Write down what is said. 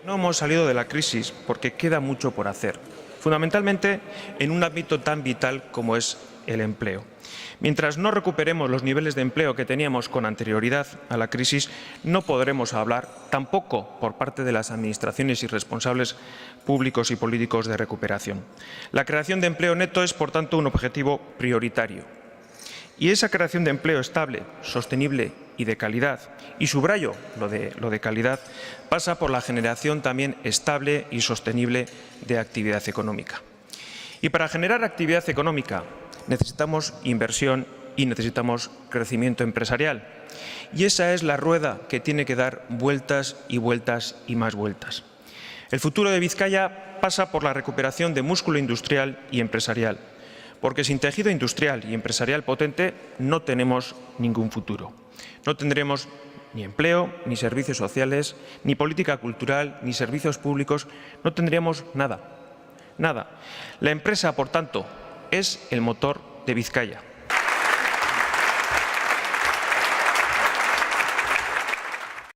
No hemos salido de la crisis porque queda mucho por hacer, fundamentalmente en un ámbito tan vital como es el empleo. Mientras no recuperemos los niveles de empleo que teníamos con anterioridad a la crisis, no podremos hablar, tampoco por parte de las administraciones y responsables públicos y políticos, de recuperación. La creación de empleo neto es, por tanto, un objetivo prioritario. Y esa creación de empleo estable, sostenible y de calidad, y subrayo lo de calidad, pasa por la generación también estable y sostenible de actividad económica. Y para generar actividad económica necesitamos inversión y necesitamos crecimiento empresarial. Y esa es la rueda que tiene que dar vueltas y vueltas y más vueltas. El futuro de Vizcaya pasa por la recuperación de músculo industrial y empresarial, porque sin tejido industrial y empresarial potente no tenemos ningún futuro. No tendremos ni empleo, ni servicios sociales, ni política cultural, ni servicios públicos, no tendríamos nada. Nada. La empresa, por tanto, es el motor de Vizcaya.